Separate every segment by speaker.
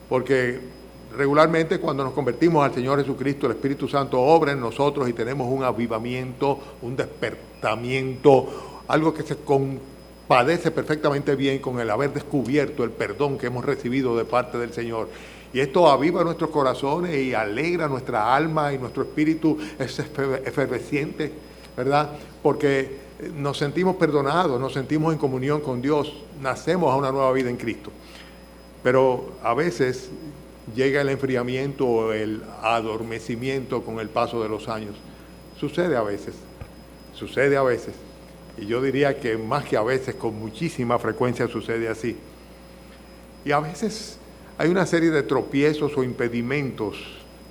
Speaker 1: porque regularmente cuando nos convertimos al Señor Jesucristo, el Espíritu Santo obra en nosotros y tenemos un avivamiento, un despertamiento, algo que se compadece perfectamente bien con el haber descubierto el perdón que hemos recibido de parte del Señor. Y esto aviva nuestros corazones y alegra nuestra alma, y nuestro espíritu es efervesciente, ¿verdad? Porque nos sentimos perdonados, nos sentimos en comunión con Dios, nacemos a una nueva vida en Cristo. Pero a veces llega el enfriamiento o el adormecimiento con el paso de los años. Sucede a veces. Y yo diría que más que a veces, con muchísima frecuencia sucede así. Y a veces hay una serie de tropiezos o impedimentos,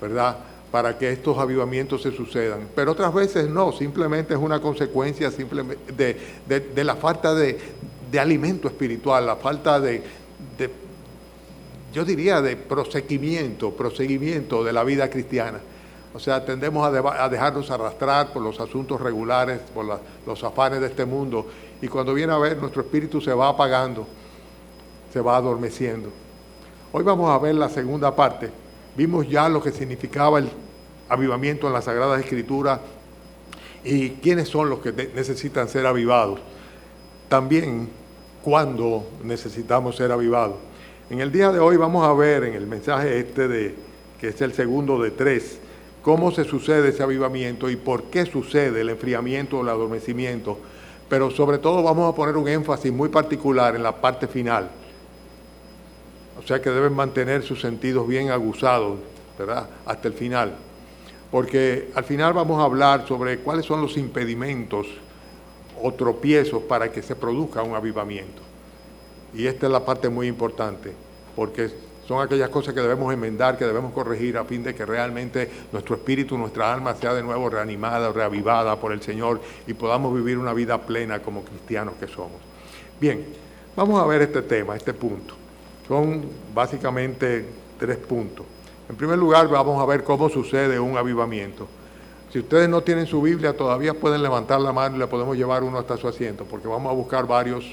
Speaker 1: ¿verdad?, para que estos avivamientos se sucedan. Pero otras veces no, simplemente es una consecuencia simplemente de la falta de alimento espiritual, la falta yo diría, de proseguimiento de la vida cristiana. O sea, tendemos a dejarnos arrastrar por los asuntos regulares, por los afanes de este mundo, y cuando viene a ver, nuestro espíritu se va apagando, se va adormeciendo. Hoy vamos a ver la segunda parte. Vimos ya lo que significaba el avivamiento en las Sagradas Escrituras y quiénes son los que necesitan ser avivados. También cuándo necesitamos ser avivados. En el día de hoy vamos a ver en el mensaje que es el segundo de 3, cómo se sucede ese avivamiento y por qué sucede el enfriamiento o el adormecimiento. Pero sobre todo vamos a poner un énfasis muy particular en la parte final. O sea que deben mantener sus sentidos bien aguzados, ¿verdad?, hasta el final. Porque al final vamos a hablar sobre cuáles son los impedimentos o tropiezos para que se produzca un avivamiento. Y esta es la parte muy importante, porque son aquellas cosas que debemos enmendar, que debemos corregir a fin de que realmente nuestro espíritu, nuestra alma sea de nuevo reanimada, reavivada por el Señor y podamos vivir una vida plena como cristianos que somos. Bien, vamos a ver este tema, este punto. Son básicamente 3 puntos. En primer lugar, vamos a ver cómo sucede un avivamiento. Si ustedes no tienen su Biblia, todavía pueden levantar la mano y le podemos llevar uno hasta su asiento, porque vamos a buscar varios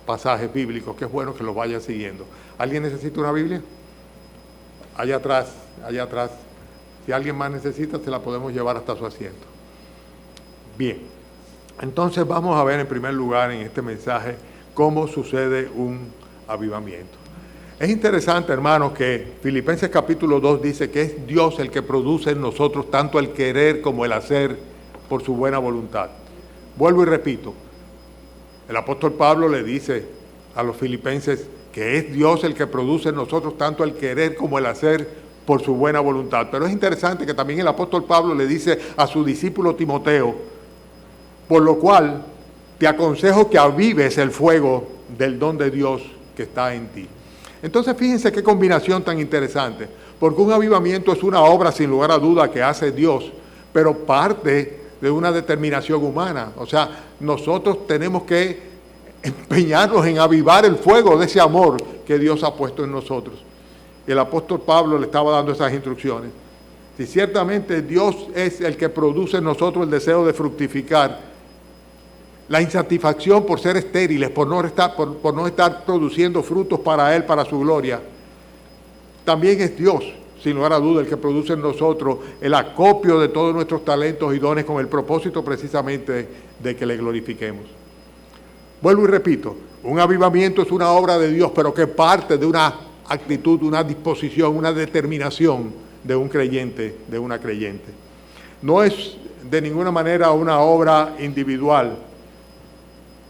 Speaker 1: pasajes bíblicos, que es bueno que los vayan siguiendo. ¿Alguien necesita una Biblia? Allá atrás. Si alguien más necesita, se la podemos llevar hasta su asiento. Bien, entonces vamos a ver en primer lugar en este mensaje cómo sucede un avivamiento. Es interesante, hermanos, que Filipenses capítulo 2 dice que es Dios el que produce en nosotros tanto el querer como el hacer por su buena voluntad. Vuelvo y repito, el apóstol Pablo le dice a los filipenses que es Dios el que produce en nosotros tanto el querer como el hacer por su buena voluntad. Pero es interesante que también el apóstol Pablo le dice a su discípulo Timoteo, por lo cual te aconsejo que avives el fuego del don de Dios que está en ti. Entonces fíjense qué combinación tan interesante, porque un avivamiento es una obra sin lugar a duda que hace Dios, pero parte de una determinación humana. O sea, nosotros tenemos que empeñarnos en avivar el fuego de ese amor que Dios ha puesto en nosotros. Y el apóstol Pablo le estaba dando esas instrucciones. Si ciertamente Dios es el que produce en nosotros el deseo de fructificar, la insatisfacción por ser estériles, por no estar produciendo frutos para Él, para su gloria, también es Dios, sin lugar a duda, el que produce en nosotros el acopio de todos nuestros talentos y dones con el propósito precisamente de que le glorifiquemos. Vuelvo y repito, un avivamiento es una obra de Dios, pero que parte de una actitud, una disposición, una determinación de un creyente, de una creyente. No es de ninguna manera una obra individual,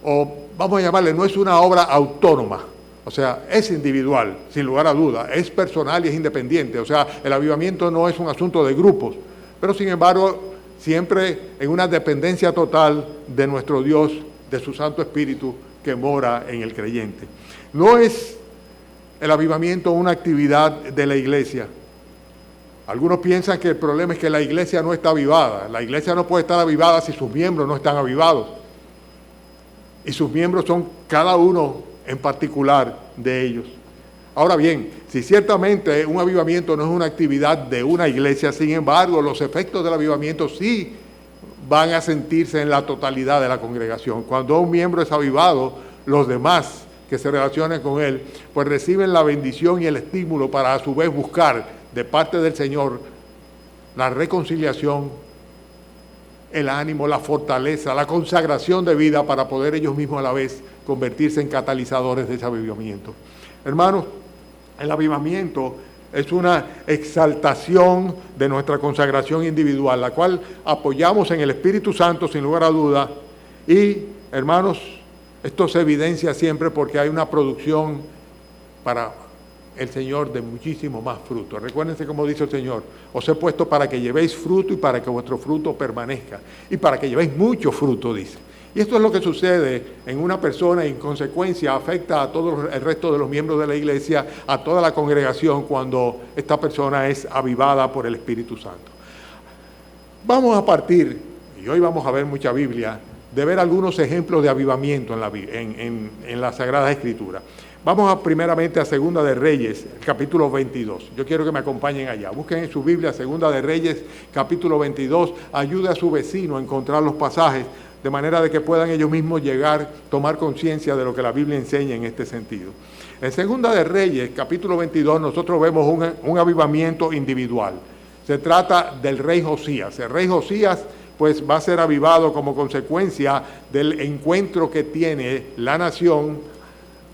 Speaker 1: o vamos a llamarle, no es una obra autónoma. O sea, es individual, sin lugar a duda, es personal y es independiente. O sea, el avivamiento no es un asunto de grupos, pero sin embargo, siempre en una dependencia total de nuestro Dios, de su Santo Espíritu que mora en el creyente. No es el avivamiento una actividad de la iglesia. Algunos piensan que el problema es que la iglesia no está avivada. La iglesia no puede estar avivada si sus miembros no están avivados. Y sus miembros son cada uno en particular de ellos. Ahora bien, si ciertamente un avivamiento no es una actividad de una iglesia, sin embargo, los efectos del avivamiento sí van a sentirse en la totalidad de la congregación. Cuando un miembro es avivado, los demás que se relacionan con Él, pues reciben la bendición y el estímulo para a su vez buscar de parte del Señor la reconciliación, el ánimo, la fortaleza, la consagración de vida para poder ellos mismos a la vez convertirse en catalizadores de ese avivamiento. Hermanos, el avivamiento es una exaltación de nuestra consagración individual, la cual apoyamos en el Espíritu Santo sin lugar a duda. Y, hermanos, esto se evidencia siempre porque hay una producción para el Señor de muchísimo más fruto. Recuérdense como dice el Señor: os he puesto para que llevéis fruto y para que vuestro fruto permanezca. Y para que llevéis mucho fruto, dice. Y esto es lo que sucede en una persona y en consecuencia afecta a todo el resto de los miembros de la iglesia, a toda la congregación, cuando esta persona es avivada por el Espíritu Santo. Vamos a partir, y hoy vamos a ver mucha Biblia, de ver algunos ejemplos de avivamiento en la Sagrada Escritura. Vamos primeramente a Segunda de Reyes, capítulo 22. Yo quiero que me acompañen allá. Busquen en su Biblia Segunda de Reyes, capítulo 22. Ayude a su vecino a encontrar los pasajes, de manera de que puedan ellos mismos llegar, tomar conciencia de lo que la Biblia enseña en este sentido. En Segunda de Reyes, capítulo 22, nosotros vemos un avivamiento individual. Se trata del rey Josías. El rey Josías pues va a ser avivado como consecuencia del encuentro que tiene la nación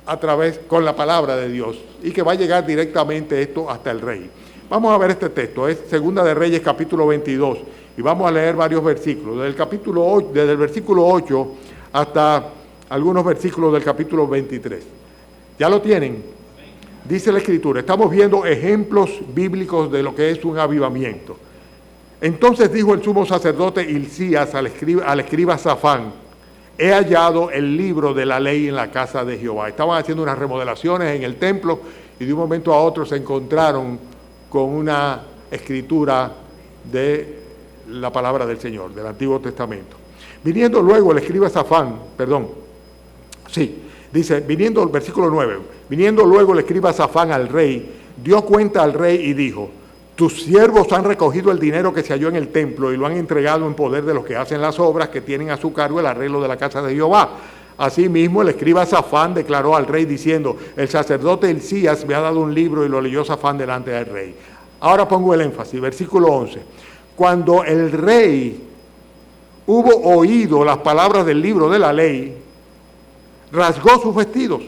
Speaker 1: a través con la palabra de Dios, y que va a llegar directamente esto hasta el rey. Vamos a ver este texto, es Segunda de Reyes capítulo 22, y vamos a leer varios versículos, desde el versículo 8 hasta algunos versículos del capítulo 23. ¿Ya lo tienen? Dice la Escritura, estamos viendo ejemplos bíblicos de lo que es un avivamiento. Entonces dijo el sumo sacerdote Hilcías al escriba Safán: he hallado el libro de la ley en la casa de Jehová. Estaban haciendo unas remodelaciones en el templo y de un momento a otro se encontraron con una escritura de la palabra del Señor, del Antiguo Testamento. Viniendo luego el escriba Safán, versículo 9, viniendo luego el escriba Safán al rey, dio cuenta al rey y dijo: tus siervos han recogido el dinero que se halló en el templo y lo han entregado en poder de los que hacen las obras, que tienen a su cargo el arreglo de la casa de Jehová. Asimismo, el escriba Safán declaró al rey diciendo: el sacerdote Hilcías me ha dado un libro, y lo leyó Safán delante del rey. Ahora pongo el énfasis, versículo 11. Cuando el rey hubo oído las palabras del libro de la ley, rasgó sus vestidos.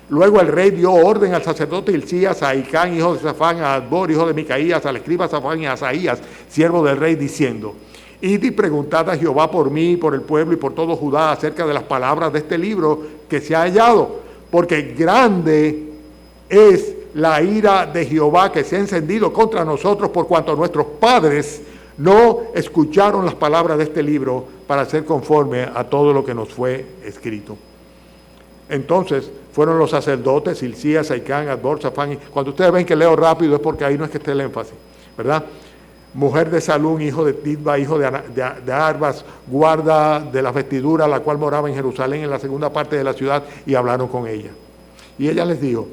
Speaker 1: Luego el rey dio orden al sacerdote Hilcías, a Ahicam, hijo de Safán, a Adbor, hijo de Micaías, al escriba Safán y a Asaías, siervo del rey, diciendo: id y preguntad a Jehová por mí, por el pueblo y por todo Judá acerca de las palabras de este libro que se ha hallado, porque grande es la ira de Jehová que se ha encendido contra nosotros, por cuanto nuestros padres no escucharon las palabras de este libro para ser conforme a todo lo que nos fue escrito. Entonces fueron los sacerdotes Hilcías, Ahicam, Adbor, Safán. Cuando ustedes ven que leo rápido es porque ahí no es que esté el énfasis, ¿verdad? Mujer de Salún, hijo de Titba, hijo de Arbas, guarda de la vestidura, la cual moraba en Jerusalén, en la segunda parte de la ciudad, y hablaron con ella. Y ella les dijo: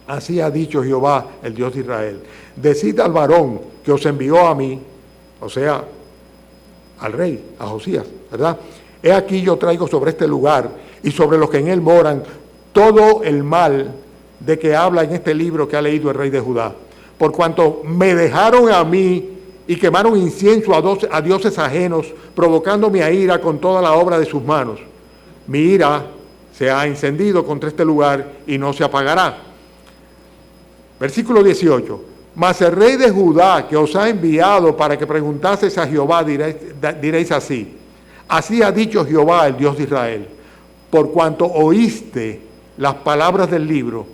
Speaker 1: así ha dicho Jehová, el Dios de Israel: decid al varón que os envió a mí, o sea, al rey, a Josías, ¿verdad? He aquí yo traigo sobre este lugar y sobre los que en él moran todo el mal de que habla en este libro que ha leído el rey de Judá, por cuanto me dejaron a mí y quemaron incienso a dioses ajenos, provocándome a ira con toda la obra de sus manos. Mi ira se ha encendido contra este lugar y no se apagará. Versículo 18. Mas el rey de Judá, que os ha enviado para que preguntaseis a Jehová, diréis así: así ha dicho Jehová, el Dios de Israel, por cuanto oíste las palabras del libro,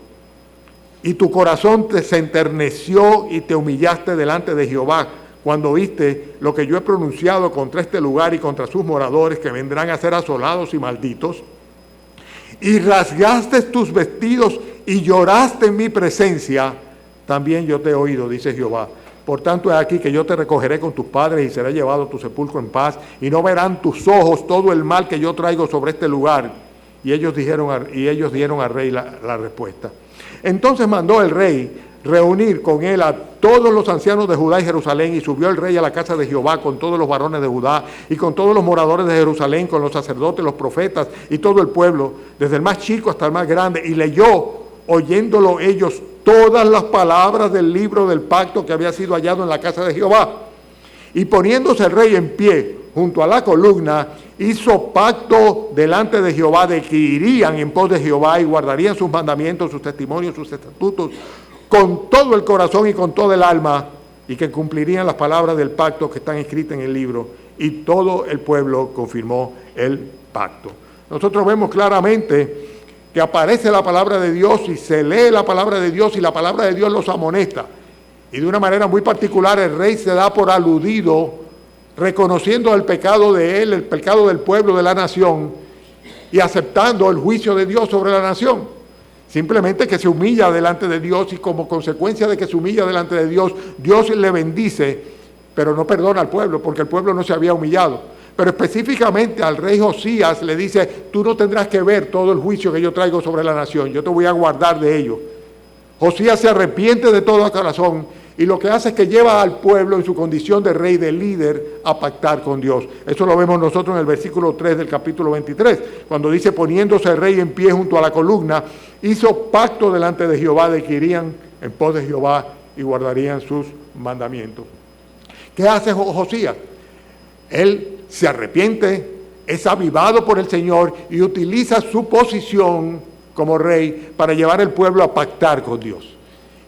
Speaker 1: y tu corazón se enterneció y te humillaste delante de Jehová, cuando oíste lo que yo he pronunciado contra este lugar y contra sus moradores, que vendrán a ser asolados y malditos, y rasgaste tus vestidos y lloraste en mi presencia, también yo te he oído, dice Jehová. Por tanto, es aquí que yo te recogeré con tus padres y será llevado a tu sepulcro en paz, y no verán tus ojos todo el mal que yo traigo sobre este lugar. Y ellos dieron al rey la respuesta. Entonces mandó el rey reunir con él a todos los ancianos de Judá y Jerusalén, y subió el rey a la casa de Jehová con todos los varones de Judá y con todos los moradores de Jerusalén, con los sacerdotes, los profetas y todo el pueblo, desde el más chico hasta el más grande, y leyó, oyéndolo ellos, todas las palabras del libro del pacto que había sido hallado en la casa de Jehová. Y poniéndose el rey en pie junto a la columna, hizo pacto delante de Jehová de que irían en pos de Jehová y guardarían sus mandamientos, sus testimonios, sus estatutos, con todo el corazón y con todo el alma, y que cumplirían las palabras del pacto que están escritas en el libro. Y todo el pueblo confirmó el pacto. Nosotros vemos claramente que aparece la palabra de Dios y se lee la palabra de Dios y la palabra de Dios los amonesta. Y de una manera muy particular el rey se da por aludido, reconociendo el pecado de él, el pecado del pueblo, de la nación, y aceptando el juicio de Dios sobre la nación. Simplemente que se humilla delante de Dios, y como consecuencia de que se humilla delante de Dios, Dios le bendice, pero no perdona al pueblo, porque el pueblo no se había humillado. Pero específicamente al rey Josías le dice: tú no tendrás que ver todo el juicio que yo traigo sobre la nación, yo te voy a guardar de ello. Josías se arrepiente de todo corazón, y lo que hace es que lleva al pueblo en su condición de rey, de líder, a pactar con Dios. Eso lo vemos nosotros en el versículo 3 del capítulo 23, cuando dice: poniéndose el rey en pie junto a la columna, hizo pacto delante de Jehová de que irían en pos de Jehová y guardarían sus mandamientos. ¿Qué hace Josías? Él se arrepiente, es avivado por el Señor y utiliza su posición como rey para llevar al pueblo a pactar con Dios.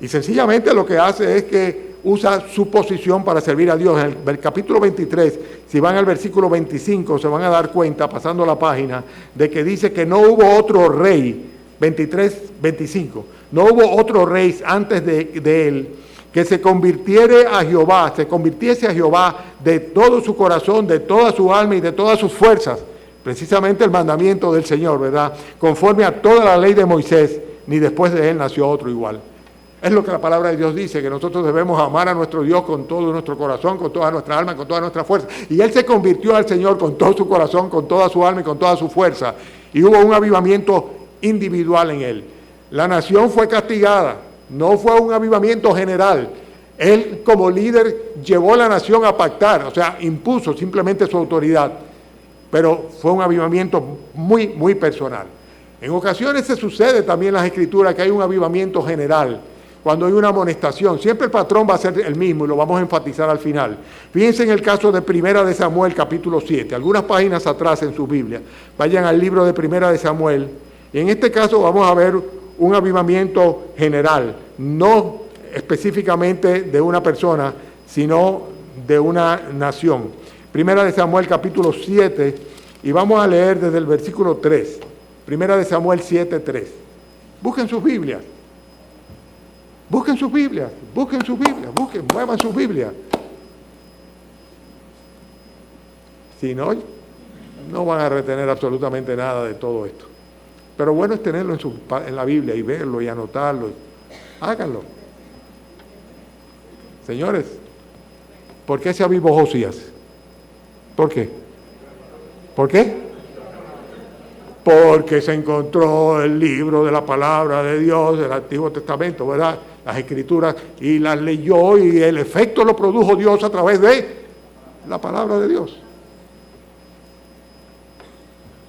Speaker 1: Y sencillamente lo que hace es que usa su posición para servir a Dios. En el capítulo 23, si van al versículo 25, se van a dar cuenta, pasando la página, de que dice que no hubo otro rey, 23, 25, no hubo otro rey antes de él que se convirtiese a Jehová de todo su corazón, de toda su alma y de todas sus fuerzas. Precisamente el mandamiento del Señor, ¿verdad? Conforme a toda la ley de Moisés, ni después de él nació otro igual. Es lo que la palabra de Dios dice, que nosotros debemos amar a nuestro Dios con todo nuestro corazón, con toda nuestra alma, con toda nuestra fuerza. Y él se convirtió al Señor con todo su corazón, con toda su alma y con toda su fuerza. Y hubo un avivamiento individual en él. La nación fue castigada, no fue un avivamiento general. Él como líder llevó a la nación a pactar, o sea, impuso simplemente su autoridad. Pero fue un avivamiento muy, muy personal. En ocasiones se sucede también en las Escrituras que hay un avivamiento general, cuando hay una amonestación. Siempre el patrón va a ser el mismo y lo vamos a enfatizar al final. Fíjense en el caso de Primera de Samuel, capítulo 7, algunas páginas atrás en su Biblia. Vayan al libro de Primera de Samuel. Y en este caso vamos a ver un avivamiento general, no específicamente de una persona, sino de una nación. Primera de Samuel, capítulo 7, y vamos a leer desde el versículo 3. Primera de Samuel 7, 3. Busquen sus Biblias. Busquen sus Biblias, muevan sus Biblias. Si no, no van a retener absolutamente nada de todo esto. Pero bueno es tenerlo en la Biblia y verlo y anotarlo. Háganlo. Señores, ¿por qué se avivó Josías? ¿Por qué? ¿Por qué? Porque se encontró el libro de la palabra de Dios, del Antiguo Testamento, ¿verdad? Las Escrituras, y las leyó, y el efecto lo produjo Dios a través de la palabra de Dios.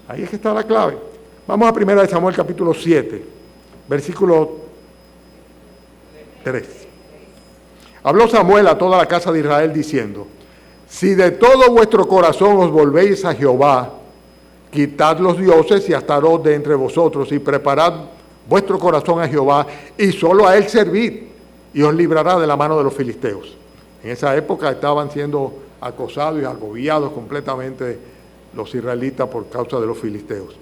Speaker 1: Ahí es que está la clave. Vamos a 1 Samuel capítulo 7, versículo 3. Habló Samuel a toda la casa de Israel diciendo: si de todo vuestro corazón os volvéis a Jehová, quitad los dioses y Astarot de entre vosotros, y preparad vuestro corazón a Jehová, y solo a él servid, y os librará de la mano de los filisteos. En esa época estaban siendo acosados y agobiados completamente los israelitas por causa de los filisteos.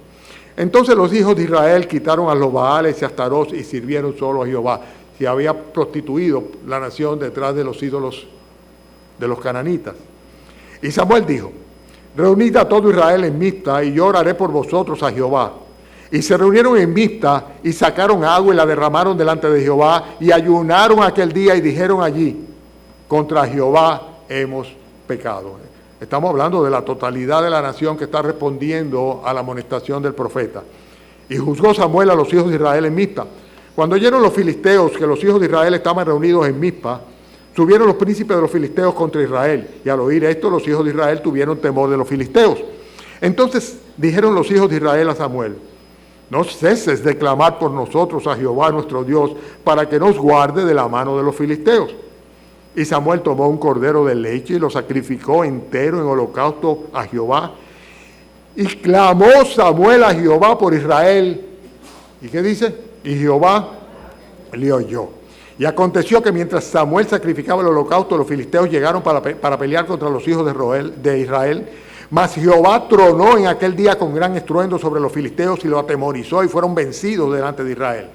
Speaker 1: Entonces los hijos de Israel quitaron a los Baales y a Astarot y sirvieron solo a Jehová. Se había prostituido la nación detrás de los ídolos de los cananitas. Y Samuel dijo: reunid a todo Israel en Mizpa, y yo oraré por vosotros a Jehová. Y se reunieron en Mizpa, y sacaron agua y la derramaron delante de Jehová, y ayunaron aquel día, y dijeron allí: contra Jehová hemos pecado. Estamos hablando de la totalidad de la nación que está respondiendo a la amonestación del profeta. Y juzgó Samuel a los hijos de Israel en Mizpa. Cuando oyeron los filisteos que los hijos de Israel estaban reunidos en Mizpa, subieron los príncipes de los filisteos contra Israel, y al oír esto los hijos de Israel tuvieron temor de los filisteos. Entonces dijeron los hijos de Israel a Samuel: no ceses de clamar por nosotros a Jehová nuestro Dios, para que nos guarde de la mano de los filisteos. Y Samuel tomó un cordero de leche y lo sacrificó entero en holocausto a Jehová. Y clamó Samuel a Jehová por Israel. ¿Y qué dice? Y Jehová le oyó. Y aconteció que mientras Samuel sacrificaba el holocausto, los filisteos llegaron para pelear contra los hijos de Israel. Mas Jehová tronó en aquel día con gran estruendo sobre los filisteos y los atemorizó, y fueron vencidos delante de Israel.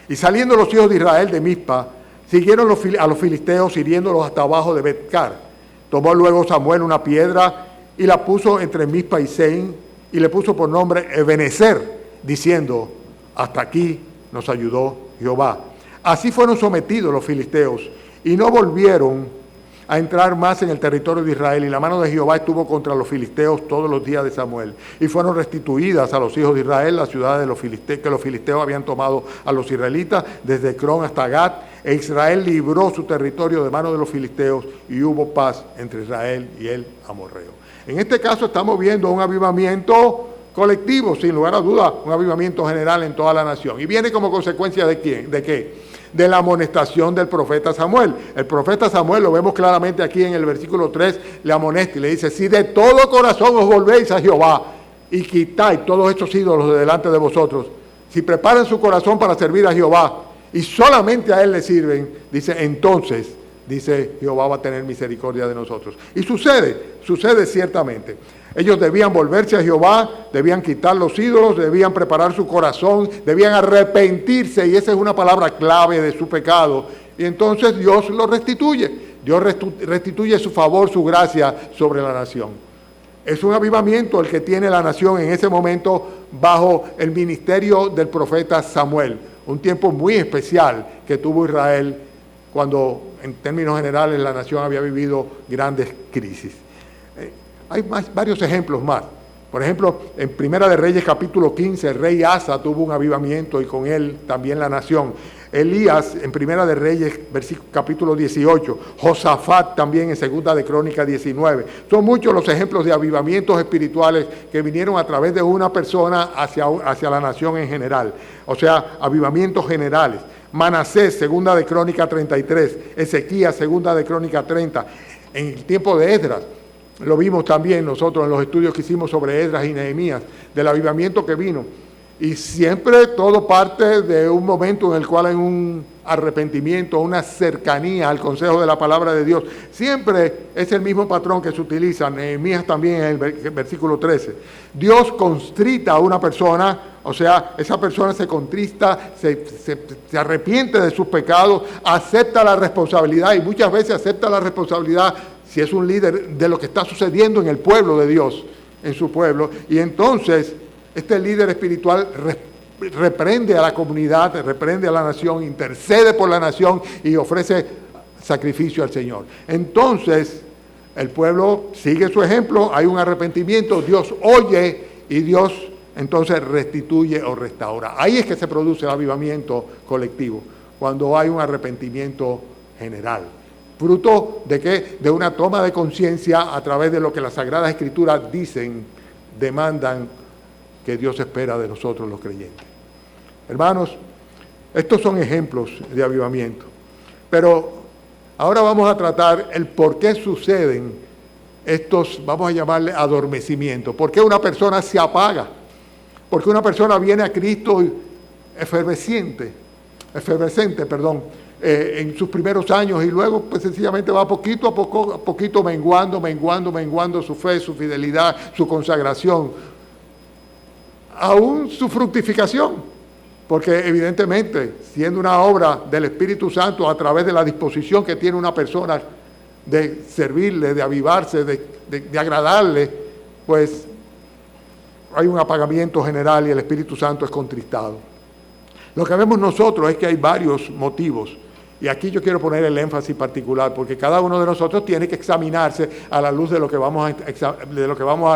Speaker 1: Y saliendo los hijos de Israel de Mizpa, siguieron a los filisteos, hiriéndolos hasta abajo de Bet-car. Tomó luego Samuel una piedra y la puso entre Mizpa y Sein, y le puso por nombre Ebenezer, diciendo: hasta aquí nos ayudó Jehová. Así fueron sometidos los filisteos, y no volvieron a entrar más en el territorio de Israel, y la mano de Jehová estuvo contra los filisteos todos los días de Samuel. Y fueron restituidas a los hijos de Israel las ciudades de los filisteos, que los filisteos habían tomado a los israelitas, desde Cron hasta Gat, e Israel libró su territorio de mano de los filisteos, y hubo paz entre Israel y el amorreo. En este caso estamos viendo un avivamiento colectivo, sin lugar a dudas, un avivamiento general en toda la nación. ¿Y viene como consecuencia de quién? ¿De qué? De la amonestación del profeta Samuel. El profeta Samuel, lo vemos claramente aquí en el versículo 3, le amonesta y le dice: si de todo corazón os volvéis a Jehová y quitáis todos estos ídolos de delante de vosotros, si preparan su corazón para servir a Jehová y solamente a él le sirven, dice, entonces, dice, Jehová va a tener misericordia de nosotros. Y sucede ciertamente. Ellos debían volverse a Jehová, debían quitar los ídolos, debían preparar su corazón, debían arrepentirse, y esa es una palabra clave de su pecado. Y entonces Dios lo restituye. Dios restituye su favor, su gracia sobre la nación. Es un avivamiento el que tiene la nación en ese momento bajo el ministerio del profeta Samuel. Un tiempo muy especial que tuvo Israel cuando, en términos generales, la nación había vivido grandes crisis. Hay varios ejemplos más. Por ejemplo, en Primera de Reyes capítulo 15, el rey Asa tuvo un avivamiento y con él también la nación. Elías en Primera de Reyes capítulo 18, Josafat también en Segunda de Crónicas 19. Son muchos los ejemplos de avivamientos espirituales que vinieron a través de una persona hacia la nación en general. O sea, avivamientos generales. Manasés, Segunda de Crónicas 33, Ezequías, Segunda de Crónicas 30. En el tiempo de Esdras, lo vimos también nosotros en los estudios que hicimos sobre Esdras y Nehemías, del avivamiento que vino. Y siempre todo parte de un momento en el cual hay un arrepentimiento, una cercanía al consejo de la palabra de Dios. Siempre es el mismo patrón que se utiliza. Nehemías también en el versículo 13. Dios constrita a una persona, o sea, esa persona se contrista, se arrepiente de sus pecados, acepta la responsabilidad, y muchas veces acepta la responsabilidad, si es un líder, de lo que está sucediendo en el pueblo de Dios, en su pueblo. Y entonces este líder espiritual reprende a la comunidad, reprende a la nación, intercede por la nación y ofrece sacrificio al Señor. Entonces el pueblo sigue su ejemplo, hay un arrepentimiento, Dios oye y Dios entonces restituye o restaura. Ahí es que se produce el avivamiento colectivo, cuando hay un arrepentimiento general. ¿Fruto de qué? De una toma de conciencia a través de lo que las Sagradas Escrituras dicen, demandan, que Dios espera de nosotros los creyentes. Hermanos, estos son ejemplos de avivamiento. Pero ahora vamos a tratar el por qué suceden estos, vamos a llamarle adormecimientos. ¿Por qué una persona se apaga? ¿Por qué una persona viene a Cristo efervescente, en sus primeros años y luego pues sencillamente va poquito a poquito menguando su fe, su fidelidad, su consagración, aún su fructificación? Porque evidentemente, siendo una obra del Espíritu Santo a través de la disposición que tiene una persona de servirle, de avivarse, de agradarle, pues hay un apagamiento general y el Espíritu Santo es contristado. Lo que vemos nosotros es que hay varios motivos. Y aquí yo quiero poner el énfasis particular, porque cada uno de nosotros tiene que examinarse a la luz de lo que vamos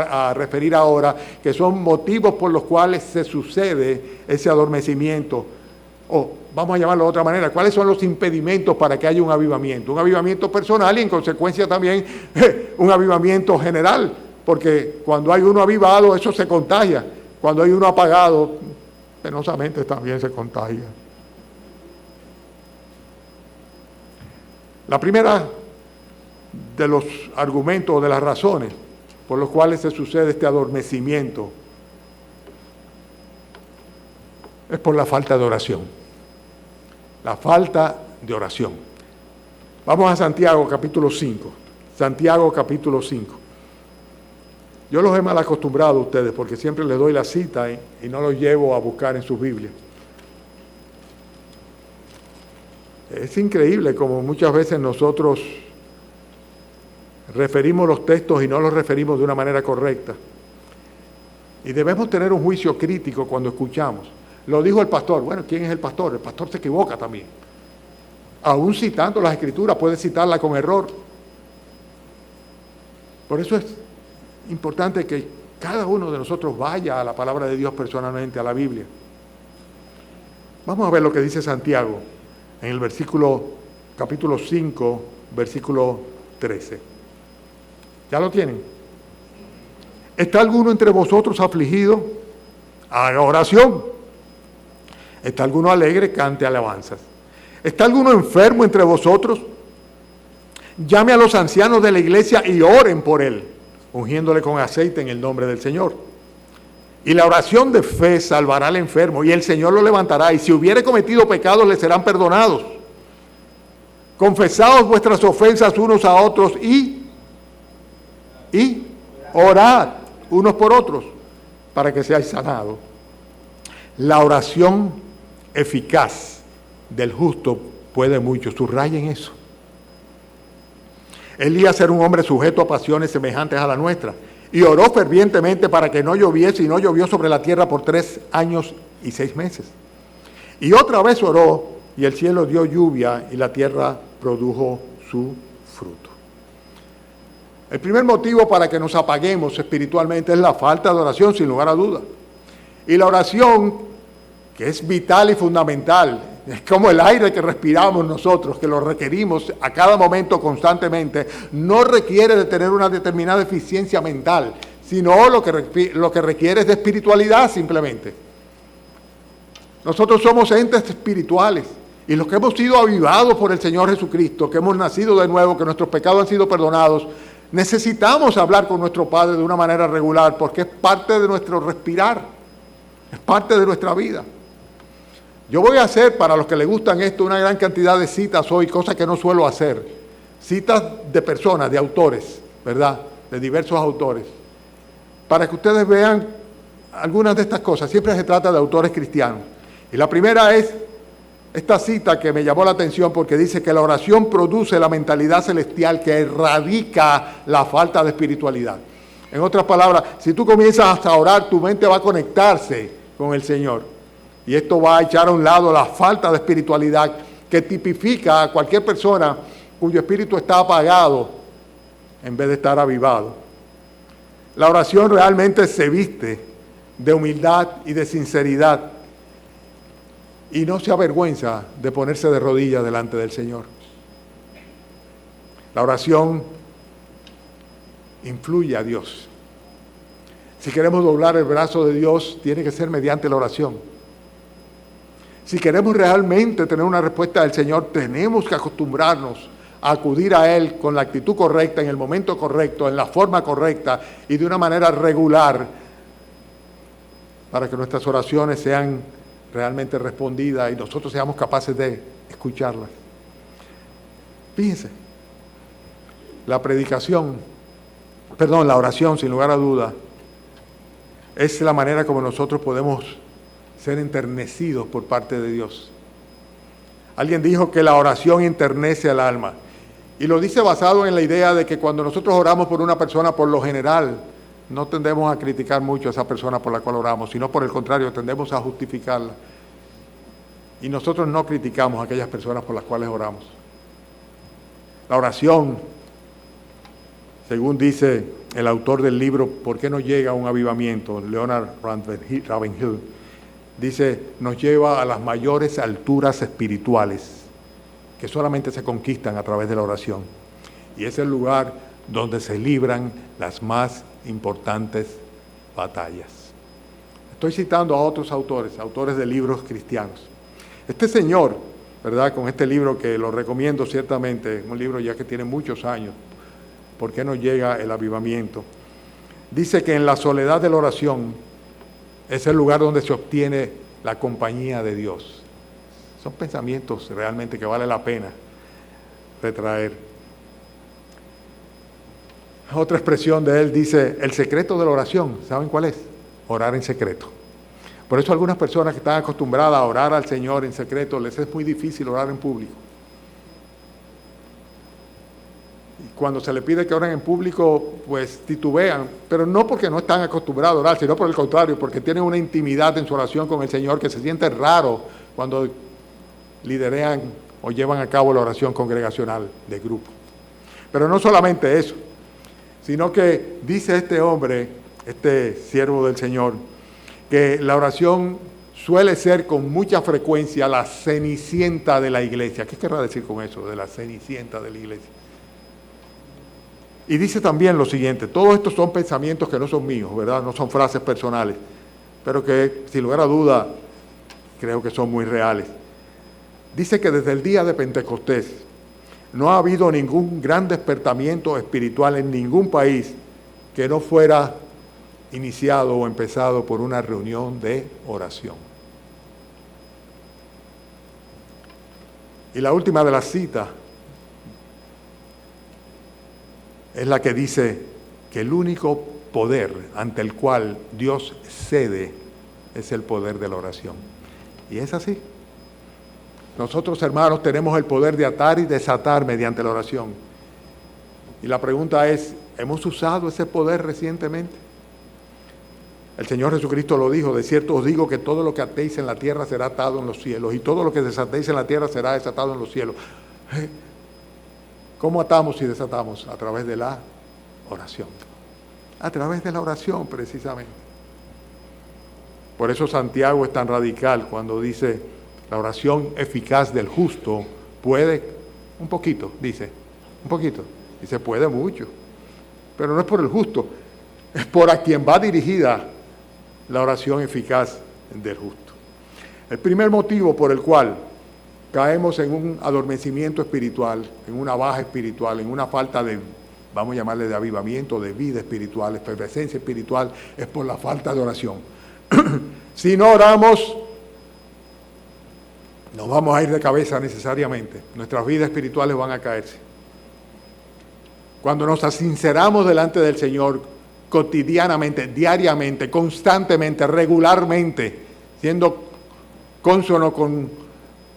Speaker 1: a referir ahora, que son motivos por los cuales se sucede ese adormecimiento, O vamos a llamarlo de otra manera, ¿cuáles son los impedimentos para que haya un avivamiento? Un avivamiento personal y en consecuencia también un avivamiento general, porque cuando hay uno avivado eso se contagia, cuando hay uno apagado, penosamente también se contagia. La primera de los argumentos o de las razones por los cuales se sucede este adormecimiento es por la falta de oración. La falta de oración. Vamos a Santiago capítulo 5. Santiago capítulo 5. Yo los he mal acostumbrado a ustedes porque siempre les doy la cita y no los llevo a buscar en sus Biblias. Es increíble como muchas veces nosotros referimos los textos y no los referimos de una manera correcta. Y debemos tener un juicio crítico cuando escuchamos. Lo dijo el pastor. Bueno, ¿quién es el pastor? El pastor se equivoca también. Aún citando las Escrituras, puede citarla con error. Por eso es importante que cada uno de nosotros vaya a la palabra de Dios personalmente, a la Biblia. Vamos a ver lo que dice Santiago en el capítulo 5, versículo 13. ¿Ya lo tienen? ¿Está alguno entre vosotros afligido? Haga oración. ¿Está alguno alegre? Cante alabanzas. ¿Está alguno enfermo entre vosotros? Llame a los ancianos de la iglesia y oren por él, ungiéndole con aceite en el nombre del Señor. Y la oración de fe salvará al enfermo, y el Señor lo levantará, y si hubiere cometido pecados le serán perdonados. Confesaos vuestras ofensas unos a otros y orad unos por otros para que seáis sanados. La oración eficaz del justo puede mucho. Subrayen eso. Elías era un hombre sujeto a pasiones semejantes a la nuestra y oró fervientemente para que no lloviese, y no llovió sobre la tierra por 3 años y 6 meses. Y otra vez oró y el cielo dio lluvia y la tierra produjo su fruto. El primer motivo para que nos apaguemos espiritualmente es la falta de oración, sin lugar a duda. Y la oración, que es vital y fundamental, es como el aire que respiramos nosotros, que lo requerimos a cada momento constantemente, no requiere de tener una determinada eficiencia mental, sino lo que requiere es de espiritualidad simplemente. Nosotros somos entes espirituales y los que hemos sido avivados por el Señor Jesucristo, que hemos nacido de nuevo, que nuestros pecados han sido perdonados, necesitamos hablar con nuestro Padre de una manera regular porque es parte de nuestro respirar, es parte de nuestra vida. Yo voy a hacer, para los que les gustan esto, una gran cantidad de citas hoy, cosa que no suelo hacer. Citas de personas, de autores, ¿verdad? De diversos autores. Para que ustedes vean algunas de estas cosas. Siempre se trata de autores cristianos. Y la primera es esta cita que me llamó la atención porque dice que la oración produce la mentalidad celestial que erradica la falta de espiritualidad. En otras palabras, si tú comienzas a orar, tu mente va a conectarse con el Señor. Y esto va a echar a un lado la falta de espiritualidad que tipifica a cualquier persona cuyo espíritu está apagado en vez de estar avivado. La oración realmente se viste de humildad y de sinceridad y no se avergüenza de ponerse de rodillas delante del Señor. La oración influye a Dios. Si queremos doblar el brazo de Dios, tiene que ser mediante la oración. Si queremos realmente tener una respuesta del Señor, tenemos que acostumbrarnos a acudir a Él con la actitud correcta, en el momento correcto, en la forma correcta y de una manera regular para que nuestras oraciones sean realmente respondidas y nosotros seamos capaces de escucharlas. Fíjense, la oración, sin lugar a duda, es la manera como nosotros podemos ser enternecidos por parte de Dios. Alguien dijo que la oración enternece al alma. Y lo dice basado en la idea de que cuando nosotros oramos por una persona, por lo general, no tendemos a criticar mucho a esa persona por la cual oramos, sino por el contrario, tendemos a justificarla. Y nosotros no criticamos a aquellas personas por las cuales oramos. La oración, según dice el autor del libro ¿Por qué no llega un avivamiento?, Leonard Ravenhill, dice, nos lleva a las mayores alturas espirituales, que solamente se conquistan a través de la oración. Y es el lugar donde se libran las más importantes batallas. Estoy citando a otros autores de libros cristianos. Este señor, ¿verdad?, con este libro que lo recomiendo ciertamente, un libro ya que tiene muchos años, ¿por qué no llega el avivamiento? Dice que en la soledad de la oración es el lugar donde se obtiene la compañía de Dios. Son pensamientos realmente que vale la pena retraer. Otra expresión de él dice, el secreto de la oración, ¿saben cuál es? Orar en secreto. Por eso algunas personas que están acostumbradas a orar al Señor en secreto, les es muy difícil orar en público. Y cuando se les pide que oren en público, pues titubean, pero no porque no están acostumbrados a orar, sino por el contrario, porque tienen una intimidad en su oración con el Señor que se siente raro cuando liderean o llevan a cabo la oración congregacional de grupo. Pero no solamente eso, sino que dice este hombre, este siervo del Señor, que la oración suele ser con mucha frecuencia la cenicienta de la iglesia. ¿Qué querrá decir con eso, de la cenicienta de la iglesia? Y dice también lo siguiente, todos estos son pensamientos que no son míos, ¿verdad? No son frases personales, pero que, sin lugar a duda, creo que son muy reales. Dice que desde el día de Pentecostés no ha habido ningún gran despertamiento espiritual en ningún país que no fuera iniciado o empezado por una reunión de oración. Y la última de las citas es la que dice que el único poder ante el cual Dios cede es el poder de la oración. Y es así. Nosotros, hermanos, tenemos el poder de atar y desatar mediante la oración. Y la pregunta es, ¿hemos usado ese poder recientemente? El Señor Jesucristo lo dijo, de cierto os digo que todo lo que atéis en la tierra será atado en los cielos, y todo lo que desatéis en la tierra será desatado en los cielos. ¿Cómo atamos y desatamos? A través de la oración. A través de la oración, precisamente. Por eso Santiago es tan radical cuando dice, la oración eficaz del justo puede, un poquito, dice, un poquito. Dice, puede mucho. Pero no es por el justo, es por a quien va dirigida la oración eficaz del justo. El primer motivo por el cual caemos en un adormecimiento espiritual, en una baja espiritual, en una falta de, vamos a llamarle de avivamiento, de vida espiritual, efervescencia espiritual, es por la falta de oración. Si no oramos, nos vamos a ir de cabeza necesariamente. Nuestras vidas espirituales van a caerse. Cuando nos sinceramos delante del Señor, cotidianamente, diariamente, constantemente, regularmente, siendo cónsono con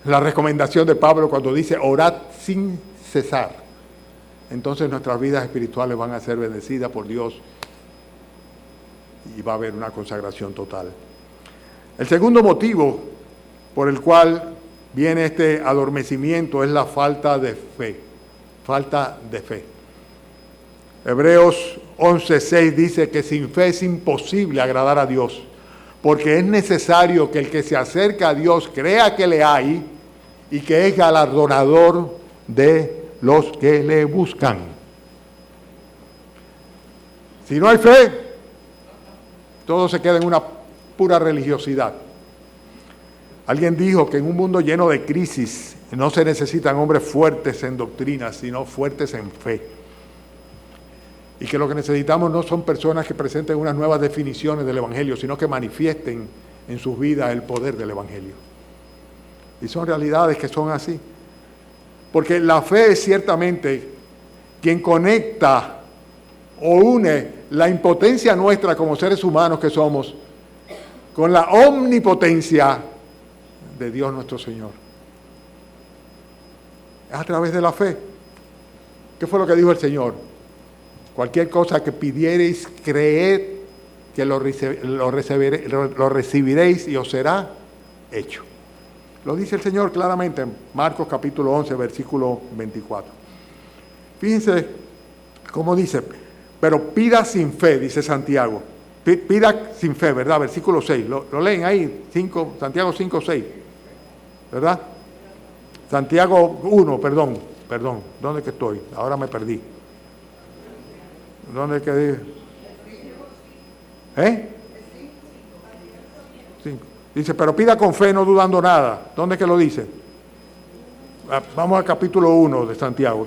Speaker 1: la recomendación de Pablo cuando dice orad sin cesar, entonces nuestras vidas espirituales van a ser bendecidas por Dios y va a haber una consagración total. El segundo motivo por el cual viene este adormecimiento es la falta de fe. Falta de fe. Hebreos 11:6 dice que sin fe es imposible agradar a Dios, porque es necesario que el que se acerca a Dios crea que le hay y que es galardonador de los que le buscan. Si no hay fe, todo se queda en una pura religiosidad. Alguien dijo que en un mundo lleno de crisis no se necesitan hombres fuertes en doctrina, sino fuertes en fe. Y que lo que necesitamos no son personas que presenten unas nuevas definiciones del Evangelio, sino que manifiesten en sus vidas el poder del Evangelio. Y son realidades que son así. Porque la fe es ciertamente quien conecta o une la impotencia nuestra como seres humanos que somos con la omnipotencia de Dios nuestro Señor. Es a través de la fe. ¿Qué fue lo que dijo el Señor? Cualquier cosa que pidiereis, creed que lo recibiréis y os será hecho. Lo dice el Señor claramente en Marcos capítulo 11, versículo 24. Fíjense cómo dice, pero pida sin fe, dice Santiago. Pida sin fe, ¿verdad? Versículo 6. Lo leen ahí, Santiago 5, 6. ¿Verdad? Santiago 1, perdón. ¿Dónde que estoy? Ahora me perdí. ¿Dónde quedé? 5. Dice, pero pida con fe, no dudando nada. ¿Dónde que lo dice? Vamos al capítulo 1 de Santiago.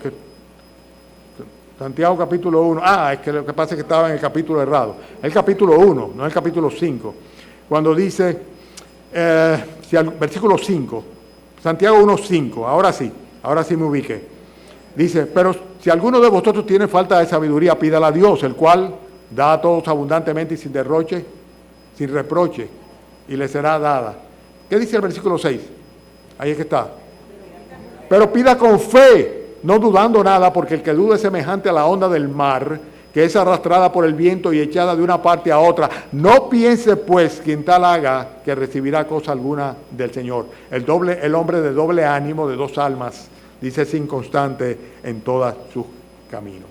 Speaker 1: Santiago capítulo 1. Es que lo que pasa es que estaba en el capítulo errado. El capítulo 1, no el capítulo 5. Cuando dice, versículo 5, Santiago 1, 5, ahora sí me ubiqué. Dice, pero si alguno de vosotros tiene falta de sabiduría, pídala a Dios, el cual da a todos abundantemente y sin derroche, sin reproche, y le será dada. ¿Qué dice el versículo 6? Ahí es que está. Pero pida con fe, no dudando nada, porque el que duda es semejante a la onda del mar, que es arrastrada por el viento y echada de una parte a otra. No piense, pues, quien tal haga, que recibirá cosa alguna del Señor. El hombre de doble ánimo, de dos almas, dice, es inconstante en todos sus caminos.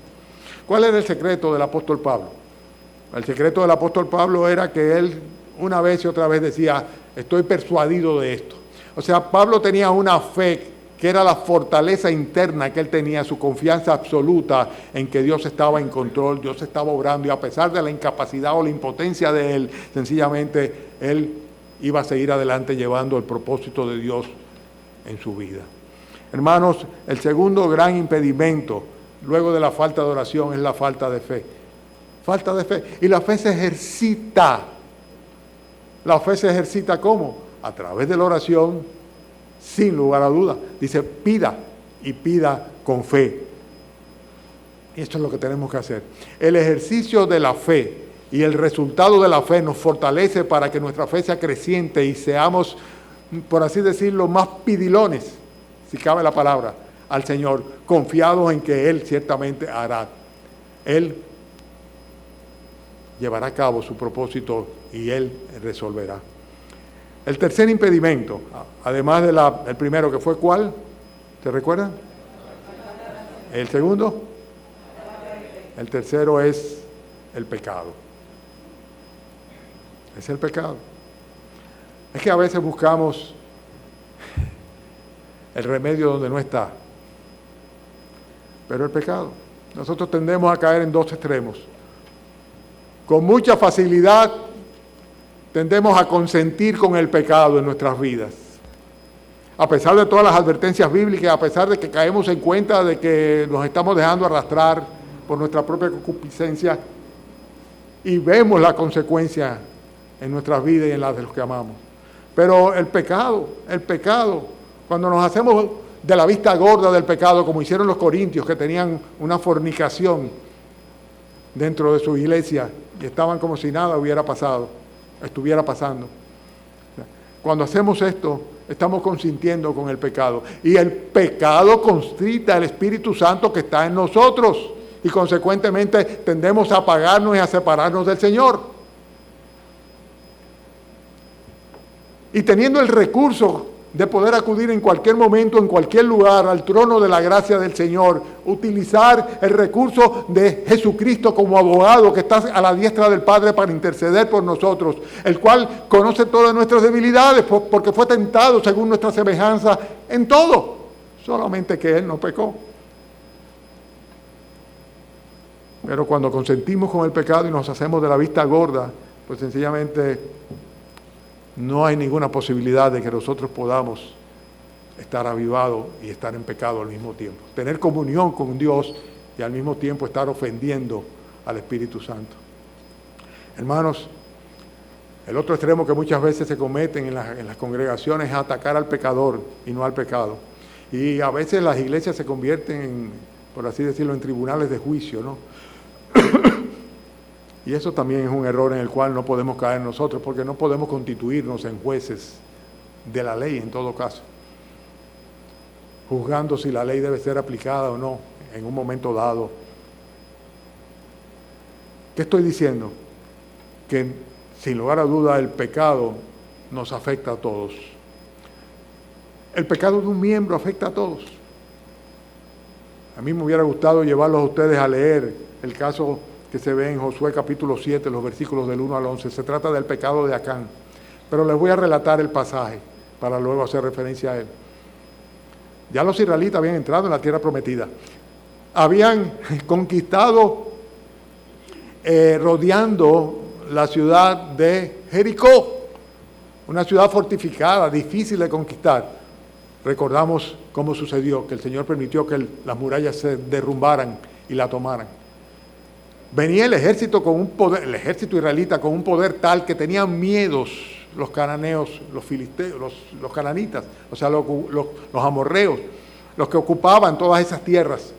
Speaker 1: ¿Cuál era el secreto del apóstol Pablo? El secreto del apóstol Pablo era que él una vez y otra vez decía, estoy persuadido de esto. O sea, Pablo tenía una fe que era la fortaleza interna que él tenía, su confianza absoluta en que Dios estaba en control, Dios estaba obrando, y a pesar de la incapacidad o la impotencia de él, sencillamente él iba a seguir adelante llevando el propósito de Dios en su vida. Hermanos, el segundo gran impedimento, luego de la falta de oración, es la falta de fe. Falta de fe. Y la fe se ejercita. ¿La fe se ejercita cómo? A través de la oración, sin lugar a duda. Dice, pida y pida con fe. Y esto es lo que tenemos que hacer. El ejercicio de la fe y el resultado de la fe nos fortalece para que nuestra fe sea creciente y seamos, por así decirlo, más pidilones, si cabe la palabra, al Señor, confiados en que Él ciertamente hará. Él llevará a cabo su propósito y Él resolverá. El tercer impedimento, además del primero, que fue ¿cuál? ¿Se recuerdan? El segundo. El tercero es el pecado. Es el pecado. Es que a veces buscamos el remedio donde no está. Pero el pecado. Nosotros tendemos a caer en dos extremos. Con mucha facilidad tendemos a consentir con el pecado en nuestras vidas. A pesar de todas las advertencias bíblicas, a pesar de que caemos en cuenta de que nos estamos dejando arrastrar por nuestra propia concupiscencia y vemos la consecuencia en nuestras vidas y en las de los que amamos. Pero el pecado, cuando nos hacemos de la vista gorda del pecado, como hicieron los corintios, que tenían una fornicación dentro de su iglesia y estaban como si nada estuviera pasando. Cuando hacemos esto, estamos consintiendo con el pecado. Y el pecado constrita el Espíritu Santo que está en nosotros. Y consecuentemente tendemos a apagarnos y a separarnos del Señor. Y teniendo el recurso de poder acudir en cualquier momento, en cualquier lugar, al trono de la gracia del Señor, utilizar el recurso de Jesucristo como abogado que está a la diestra del Padre para interceder por nosotros, el cual conoce todas nuestras debilidades, porque fue tentado según nuestra semejanza en todo, solamente que Él no pecó. Pero cuando consentimos con el pecado y nos hacemos de la vista gorda, pues sencillamente no hay ninguna posibilidad de que nosotros podamos estar avivados y estar en pecado al mismo tiempo. Tener comunión con Dios y al mismo tiempo estar ofendiendo al Espíritu Santo. Hermanos, el otro extremo que muchas veces se cometen en las congregaciones es atacar al pecador y no al pecado. Y a veces las iglesias se convierten en, por así decirlo, en tribunales de juicio, ¿no? Y eso también es un error en el cual no podemos caer nosotros, porque no podemos constituirnos en jueces de la ley en todo caso, juzgando si la ley debe ser aplicada o no en un momento dado. ¿Qué estoy diciendo? Que sin lugar a duda el pecado nos afecta a todos. El pecado de un miembro afecta a todos. A mí me hubiera gustado llevarlos a ustedes a leer el caso que se ve en Josué capítulo 7, los versículos del 1 al 11. Se trata del pecado de Acán. Pero les voy a relatar el pasaje para luego hacer referencia a él. Ya los israelitas habían entrado en la tierra prometida. Habían conquistado, rodeando la ciudad de Jericó, una ciudad fortificada, difícil de conquistar. Recordamos cómo sucedió, que el Señor permitió que las murallas se derrumbaran y la tomaran. Venía el ejército con un poder, el ejército israelita con un poder tal que tenían miedos los cananeos, los filisteos, los cananitas, o sea, los amorreos, los que ocupaban todas esas tierras.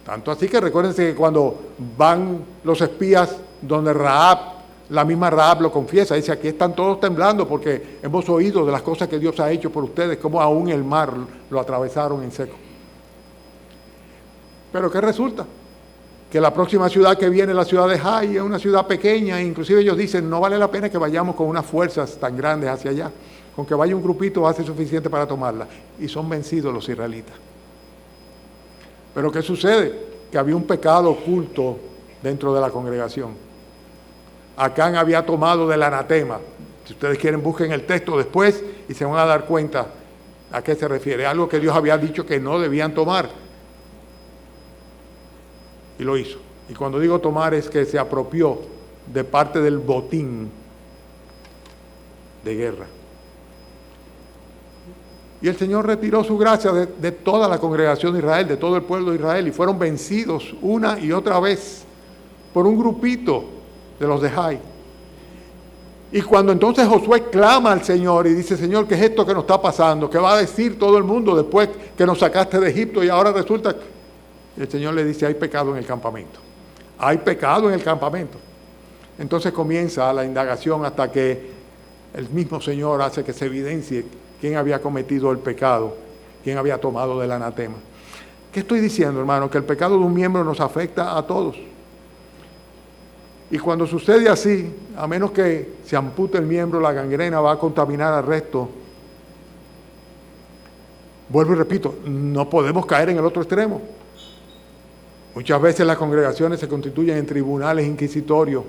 Speaker 1: Tanto así que recuérdense que cuando van los espías donde Rahab, la misma Rahab lo confiesa, dice: aquí están todos temblando porque hemos oído de las cosas que Dios ha hecho por ustedes, como aún el mar lo atravesaron en seco. Pero ¿qué resulta? Que la próxima ciudad que viene, la ciudad de Jai, es una ciudad pequeña, e inclusive ellos dicen: no vale la pena que vayamos con unas fuerzas tan grandes hacia allá, con que vaya un grupito hace suficiente para tomarla. Y son vencidos los israelitas. Pero ¿qué sucede? Que había un pecado oculto dentro de la congregación. Acán había tomado del anatema. Si ustedes quieren, busquen el texto después y se van a dar cuenta a qué se refiere. Algo que Dios había dicho que no debían tomar. Y lo hizo. Y cuando digo tomar es que se apropió de parte del botín de guerra. Y el Señor retiró su gracia de toda la congregación de Israel, de todo el pueblo de Israel, y fueron vencidos una y otra vez por un grupito de los de Jai. Y cuando entonces Josué clama al Señor y dice: Señor, ¿qué es esto que nos está pasando? ¿Qué va a decir todo el mundo después que nos sacaste de Egipto y ahora resulta? Y el Señor le dice: hay pecado en el campamento. Hay pecado en el campamento. Entonces comienza la indagación hasta que el mismo Señor hace que se evidencie quién había cometido el pecado, quién había tomado del anatema. ¿Qué estoy diciendo, hermano? Que el pecado de un miembro nos afecta a todos. Y cuando sucede así, a menos que se ampute el miembro, la gangrena va a contaminar al resto. Vuelvo y repito, no podemos caer en el otro extremo. Muchas veces las congregaciones se constituyen en tribunales inquisitorios.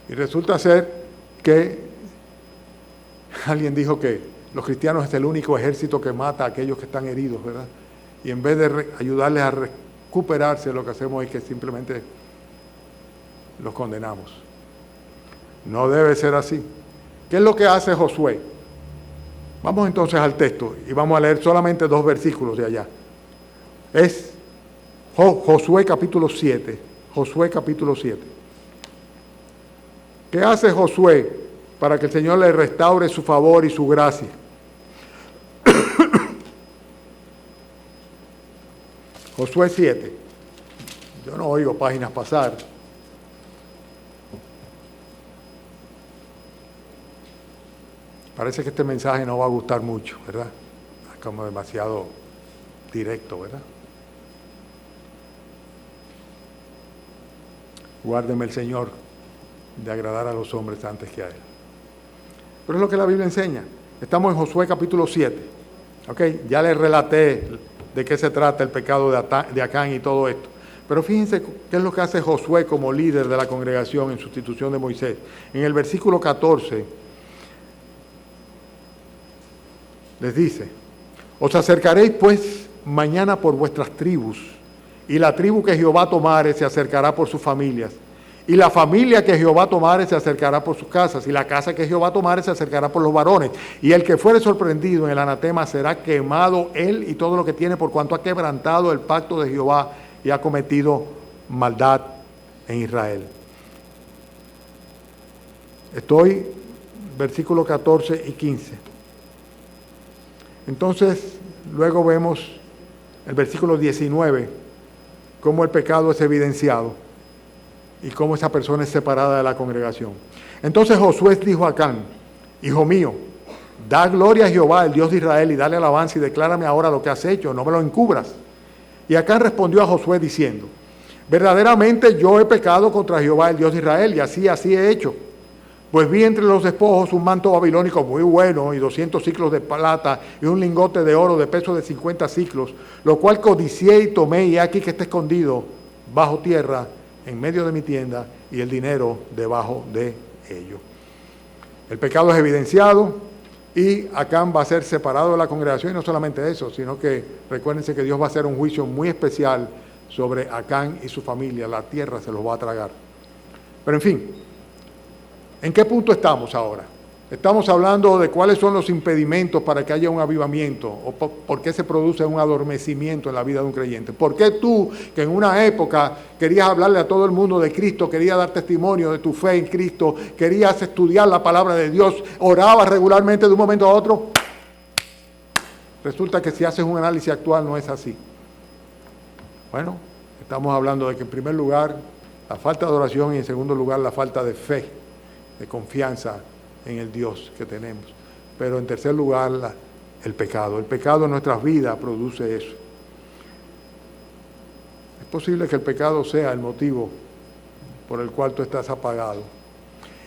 Speaker 1: Y resulta ser que alguien dijo que los cristianos es el único ejército que mata a aquellos que están heridos, ¿verdad? Y en vez de ayudarles a recuperarse, lo que hacemos es que simplemente los condenamos. No debe ser así. ¿Qué es lo que hace Josué? Vamos entonces al texto y vamos a leer solamente 2 versículos de allá. Es Josué capítulo 7. Josué capítulo 7. ¿Qué hace Josué para que el Señor le restaure su favor y su gracia? Josué 7. Yo no oigo páginas pasar. Parece que este mensaje no va a gustar mucho, ¿verdad? Es como demasiado directo, ¿verdad? Guárdeme el Señor de agradar a los hombres antes que a Él. Pero es lo que la Biblia enseña. Estamos en Josué capítulo 7. ¿Ok? Ya les relaté de qué se trata el pecado de Acán y todo esto. Pero fíjense qué es lo que hace Josué como líder de la congregación en sustitución de Moisés. En el versículo 14 les dice: os acercaréis pues mañana por vuestras tribus, y la tribu que Jehová tomare se acercará por sus familias, y la familia que Jehová tomare se acercará por sus casas, y la casa que Jehová tomare se acercará por los varones, y el que fuere sorprendido en el anatema será quemado él y todo lo que tiene, por cuanto ha quebrantado el pacto de Jehová y ha cometido maldad en Israel. Estoy, versículos 14 y 15. Entonces, luego vemos el versículo 19, cómo el pecado es evidenciado y cómo esa persona es separada de la congregación. Entonces Josué dijo a Acán: hijo mío, da gloria a Jehová, el Dios de Israel, y dale alabanza y declárame ahora lo que has hecho, no me lo encubras. Y Acán respondió a Josué diciendo: verdaderamente yo he pecado contra Jehová, el Dios de Israel, y así he hecho. Pues vi entre los despojos un manto babilónico muy bueno y 200 siclos de plata y un lingote de oro de peso de 50 siclos, lo cual codicié y tomé, y aquí que está escondido bajo tierra en medio de mi tienda y el dinero debajo de ello. El pecado es evidenciado y Acán va a ser separado de la congregación, y no solamente eso, sino que recuérdense que Dios va a hacer un juicio muy especial sobre Acán y su familia. La tierra se los va a tragar. Pero en fin, ¿en qué punto estamos ahora? Estamos hablando de cuáles son los impedimentos para que haya un avivamiento, o por qué se produce un adormecimiento en la vida de un creyente. ¿Por qué tú, que en una época querías hablarle a todo el mundo de Cristo, querías dar testimonio de tu fe en Cristo, querías estudiar la palabra de Dios, orabas regularmente de un momento a otro? Resulta que si haces un análisis actual no es así. Bueno, estamos hablando de que en primer lugar la falta de adoración y en segundo lugar la falta de fe, de confianza en el Dios que tenemos. Pero en tercer lugar, el pecado. El pecado en nuestras vidas produce eso. Es posible que el pecado sea el motivo por el cual tú estás apagado.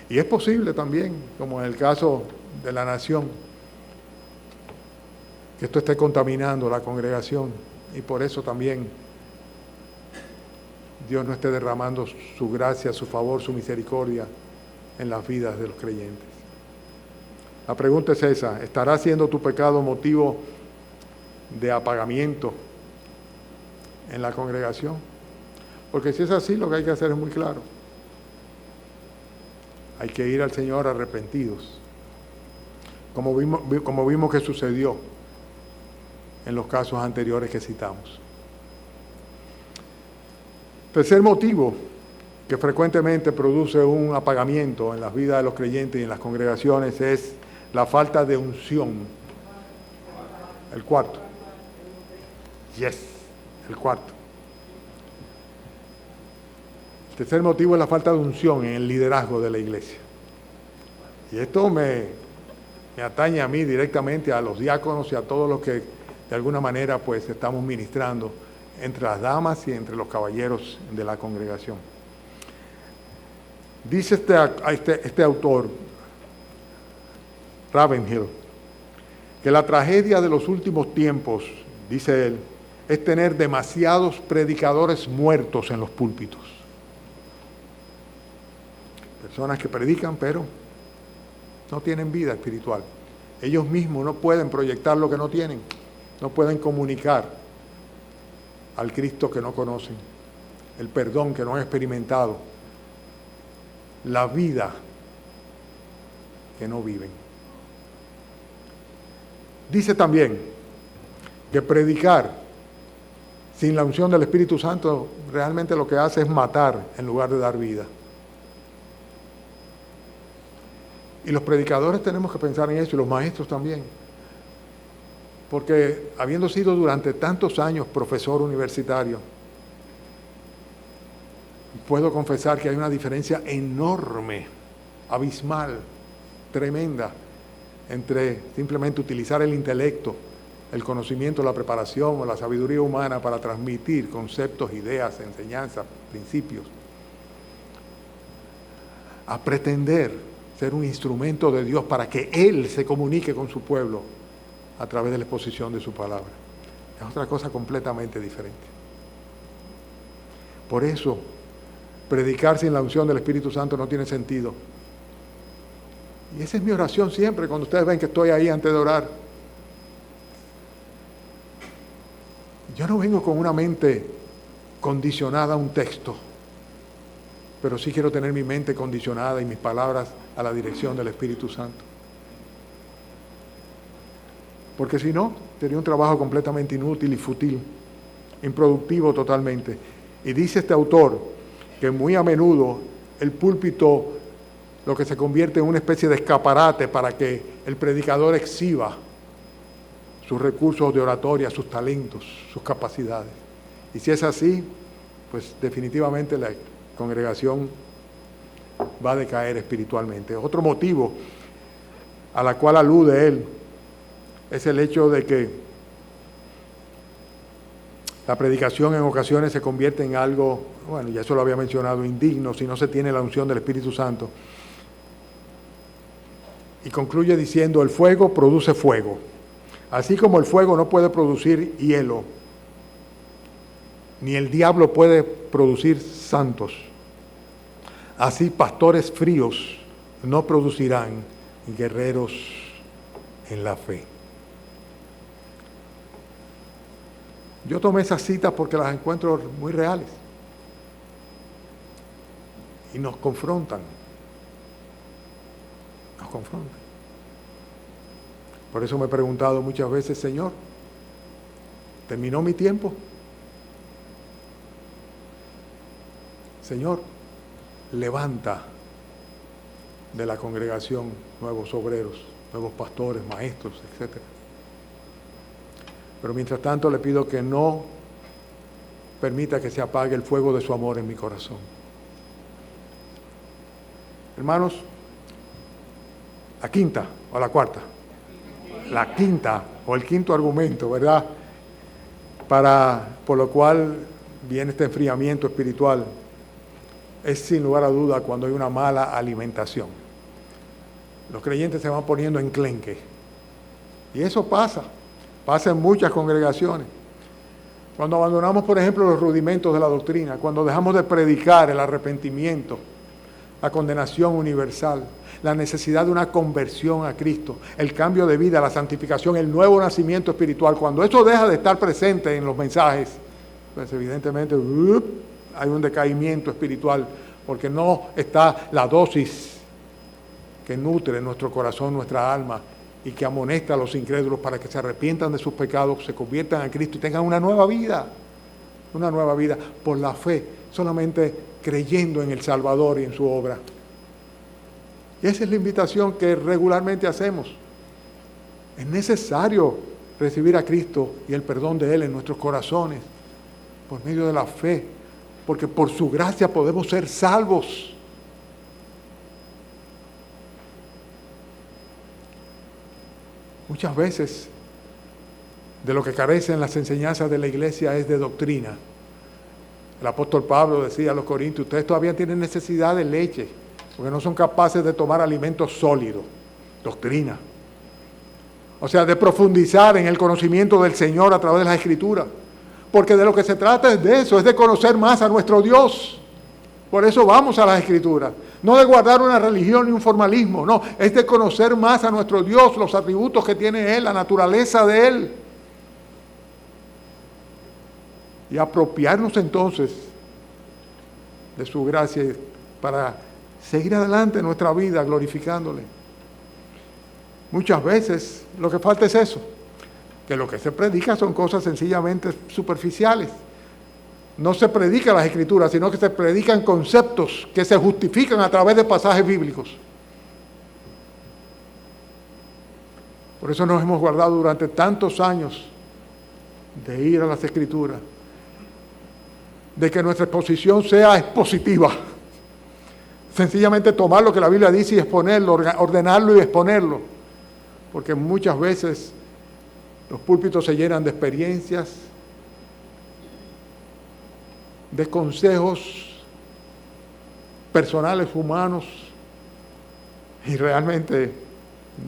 Speaker 1: Y es posible también, como en el caso de la nación, que esto esté contaminando la congregación y por eso también Dios no esté derramando su gracia, su favor, su misericordia en las vidas de los creyentes. La pregunta es esa: ¿estará siendo tu pecado motivo de apagamiento en la congregación? Porque si es así, lo que hay que hacer es muy claro. Hay que ir al Señor arrepentidos, como vimos que sucedió en los casos anteriores que citamos. Tercer motivo que frecuentemente produce un apagamiento en las vidas de los creyentes y en las congregaciones es la falta de unción. El cuarto. El cuarto. El tercer motivo es la falta de unción en el liderazgo de la iglesia. Y esto me atañe a mí directamente, a los diáconos y a todos los que de alguna manera pues estamos ministrando entre las damas y entre los caballeros de la congregación. Dice este autor, Ravenhill, que la tragedia de los últimos tiempos, dice él, es tener demasiados predicadores muertos en los púlpitos. Personas que predican, pero no tienen vida espiritual. Ellos mismos no pueden proyectar lo que no tienen, no pueden comunicar al Cristo que no conocen, el perdón que no han experimentado, la vida que no viven. Dice también que predicar sin la unción del Espíritu Santo realmente lo que hace es matar en lugar de dar vida. Y los predicadores tenemos que pensar en eso, y los maestros también. Porque habiendo sido durante tantos años profesor universitario, puedo confesar que hay una diferencia enorme, abismal, tremenda, entre simplemente utilizar el intelecto, el conocimiento, la preparación o la sabiduría humana para transmitir conceptos, ideas, enseñanzas, principios, a pretender ser un instrumento de Dios para que Él se comunique con su pueblo a través de la exposición de su palabra. Es otra cosa completamente diferente. Por eso, predicar sin la unción del Espíritu Santo no tiene sentido. Y esa es mi oración siempre, cuando ustedes ven que estoy ahí antes de orar. Yo no vengo con una mente condicionada a un texto, pero sí quiero tener mi mente condicionada y mis palabras a la dirección del Espíritu Santo. Porque si no, sería un trabajo completamente inútil y fútil, improductivo totalmente. Y dice este autor que muy a menudo el púlpito lo que se convierte en una especie de escaparate para que el predicador exhiba sus recursos de oratoria, sus talentos, sus capacidades. Y si es así, pues definitivamente la congregación va a decaer espiritualmente. Otro motivo a la cual alude él es el hecho de que la predicación en ocasiones se convierte en algo, bueno, ya eso lo había mencionado, indigno si no se tiene la unción del Espíritu Santo. Y concluye diciendo, el fuego produce fuego. Así como el fuego no puede producir hielo, ni el diablo puede producir santos, así pastores fríos no producirán guerreros en la fe. Yo tomé esas citas porque las encuentro muy reales y nos confrontan. Nos confrontan. Por eso me he preguntado muchas veces, Señor, ¿terminó mi tiempo? Señor, levanta de la congregación nuevos obreros, nuevos pastores, maestros, etc. Pero mientras tanto le pido que no permita que se apague el fuego de su amor en mi corazón. Hermanos, la quinta o la cuarta. La quinta o el quinto argumento, ¿verdad? Por lo cual viene este enfriamiento espiritual, es sin lugar a duda cuando hay una mala alimentación. Los creyentes se van poniendo enclenque. Y eso pasa en muchas congregaciones. Cuando abandonamos, por ejemplo, los rudimentos de la doctrina, cuando dejamos de predicar el arrepentimiento, la condenación universal, la necesidad de una conversión a Cristo, el cambio de vida, la santificación, el nuevo nacimiento espiritual, cuando eso deja de estar presente en los mensajes, pues evidentemente hay un decaimiento espiritual, porque no está la dosis que nutre nuestro corazón, nuestra alma, y que amonesta a los incrédulos para que se arrepientan de sus pecados, se conviertan a Cristo y tengan una nueva vida por la fe, solamente creyendo en el Salvador y en su obra. Y esa es la invitación que regularmente hacemos. Es necesario recibir a Cristo y el perdón de Él en nuestros corazones, por medio de la fe, porque por su gracia podemos ser salvos. Muchas veces de lo que carecen las enseñanzas de la iglesia es de doctrina. El apóstol Pablo decía a los corintios, ustedes todavía tienen necesidad de leche, porque no son capaces de tomar alimentos sólidos, doctrina. O sea, de profundizar en el conocimiento del Señor a través de las Escrituras. Porque de lo que se trata es de eso, es de conocer más a nuestro Dios. Por eso vamos a las Escrituras. No de guardar una religión ni un formalismo, no, es de conocer más a nuestro Dios, los atributos que tiene Él, la naturaleza de Él. Y apropiarnos entonces de su gracia para seguir adelante en nuestra vida glorificándole. Muchas veces lo que falta es eso, que lo que se predica son cosas sencillamente superficiales. No se predican las Escrituras, sino que se predican conceptos que se justifican a través de pasajes bíblicos. Por eso nos hemos guardado durante tantos años de ir a las Escrituras, de que nuestra exposición sea expositiva. Sencillamente tomar lo que la Biblia dice y exponerlo, ordenarlo y exponerlo. Porque muchas veces los púlpitos se llenan de experiencias, de consejos personales, humanos, y realmente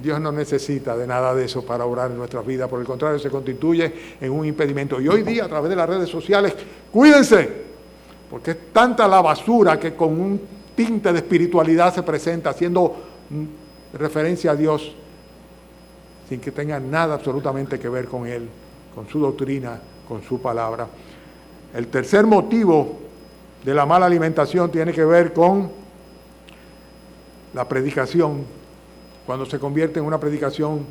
Speaker 1: Dios no necesita de nada de eso para obrar en nuestras vidas. Por el contrario, se constituye en un impedimento. Y hoy día, a través de las redes sociales, cuídense, porque es tanta la basura que con un tinte de espiritualidad se presenta, haciendo referencia a Dios, sin que tenga nada absolutamente que ver con Él, con su doctrina, con su palabra. El tercer motivo de la mala alimentación tiene que ver con la predicación, cuando se convierte en una predicación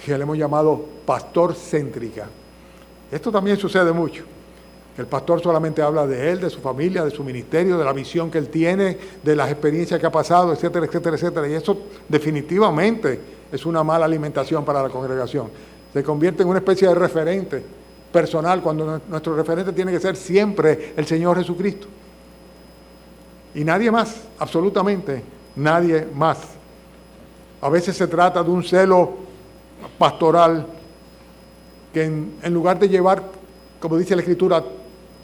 Speaker 1: que le hemos llamado pastor-céntrica. Esto también sucede mucho. El pastor solamente habla de él, de su familia, de su ministerio, de la visión que él tiene, de las experiencias que ha pasado, etcétera, etcétera, etcétera. Y eso definitivamente es una mala alimentación para la congregación. Se convierte en una especie de referente personal, cuando nuestro referente tiene que ser siempre el Señor Jesucristo. Y nadie más, absolutamente nadie más. A veces se trata de un celo pastoral que en lugar de llevar, como dice la Escritura,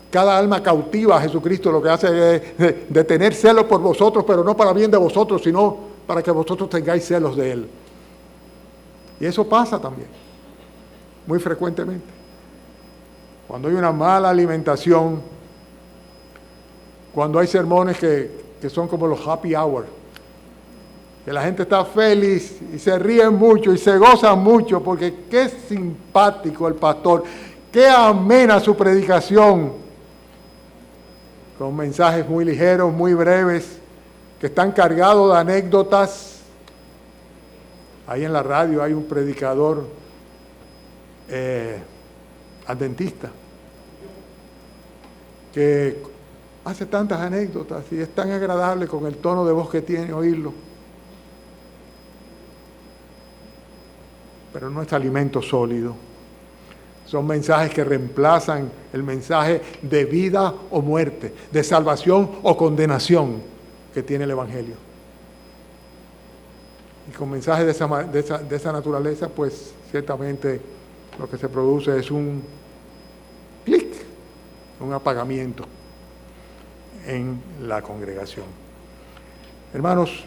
Speaker 1: cada alma cautiva a Jesucristo, lo que hace es de tener celos por vosotros, pero no para bien de vosotros, sino para que vosotros tengáis celos de Él. Y eso pasa también, muy frecuentemente. Cuando hay una mala alimentación, cuando hay sermones que son como los happy hour, que la gente está feliz y se ríe mucho y se goza mucho porque qué simpático el pastor, qué amena su predicación, con mensajes muy ligeros, muy breves, que están cargados de anécdotas. Ahí en la radio hay un predicador adventista que hace tantas anécdotas y es tan agradable con el tono de voz que tiene oírlo. Pero no es alimento sólido. Son mensajes que reemplazan el mensaje de vida o muerte, de salvación o condenación que tiene el Evangelio. Y con mensajes de esa naturaleza, pues ciertamente lo que se produce es un clic, un apagamiento en la congregación. Hermanos,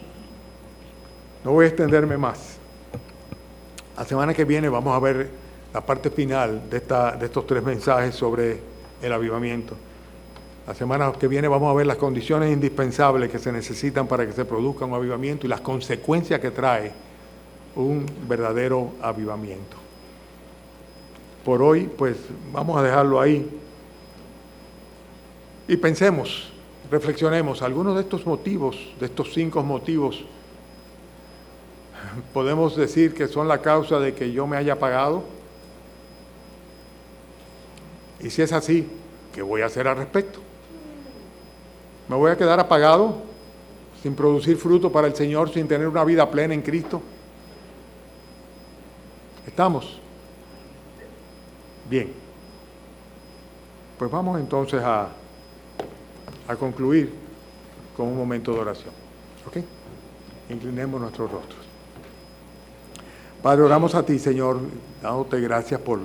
Speaker 1: no voy a extenderme más. La semana que viene vamos a ver la parte final de estos 3 mensajes sobre el avivamiento. La semana que viene vamos a ver las condiciones indispensables que se necesitan para que se produzca un avivamiento y las consecuencias que trae un verdadero avivamiento. Por hoy, pues, vamos a dejarlo ahí y pensemos, reflexionemos. Algunos de estos motivos, de estos 5 motivos, podemos decir que son la causa de que yo me haya apagado. Y si es así, ¿qué voy a hacer al respecto? ¿Me voy a quedar apagado, sin producir fruto para el Señor, sin tener una vida plena en Cristo? ¿Estamos? Bien. Pues vamos entonces a concluir con un momento de oración. ¿Ok? Inclinemos nuestros rostros. Padre, oramos a ti, Señor, dándote gracias por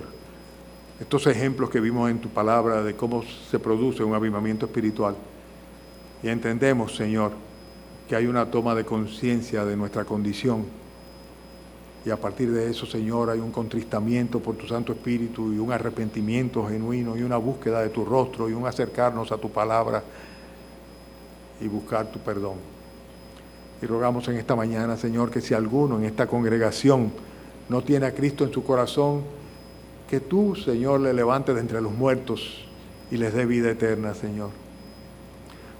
Speaker 1: estos ejemplos que vimos en tu palabra de cómo se produce un avivamiento espiritual. Y entendemos, Señor, que hay una toma de conciencia de nuestra condición. Y a partir de eso, Señor, hay un contristamiento por tu Santo Espíritu y un arrepentimiento genuino y una búsqueda de tu rostro y un acercarnos a tu palabra y buscar tu perdón. Y rogamos en esta mañana, Señor, que si alguno en esta congregación no tiene a Cristo en su corazón, que tú, Señor, le levantes de entre los muertos y les dé vida eterna, Señor.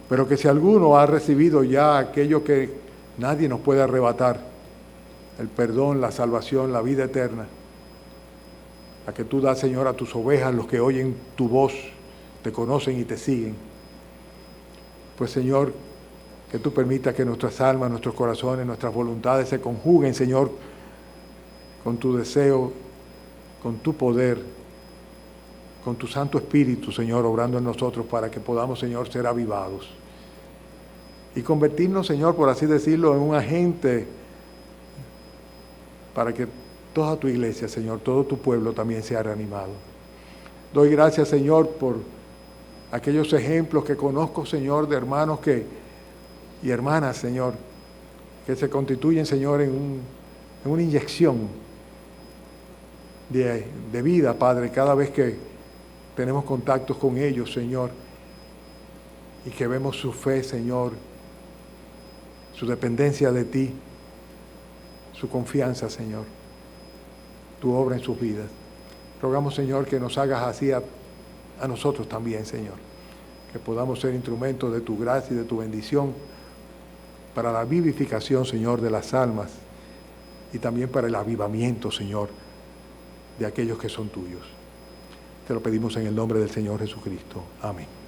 Speaker 1: Pero que si alguno ha recibido ya aquello que nadie nos puede arrebatar, el perdón, la salvación, la vida eterna, la que tú das, Señor, a tus ovejas, los que oyen tu voz, te conocen y te siguen. Pues, Señor, que tú permitas que nuestras almas, nuestros corazones, nuestras voluntades se conjuguen, Señor, con tu deseo, con tu poder, con tu Santo Espíritu, Señor, obrando en nosotros para que podamos, Señor, ser avivados y convertirnos, Señor, por así decirlo, en un agente para que toda tu iglesia, Señor, todo tu pueblo también sea reanimado. Doy gracias, Señor, por aquellos ejemplos que conozco, Señor, de hermanos y hermanas, Señor, que se constituyen, Señor, en una inyección de vida, Padre, cada vez que tenemos contactos con ellos, Señor, y que vemos su fe, Señor, su dependencia de ti, su confianza, Señor, tu obra en sus vidas. Rogamos, Señor, que nos hagas así a nosotros también, Señor, que podamos ser instrumentos de tu gracia y de tu bendición para la vivificación, Señor, de las almas y también para el avivamiento, Señor, de aquellos que son tuyos. Te lo pedimos en el nombre del Señor Jesucristo. Amén.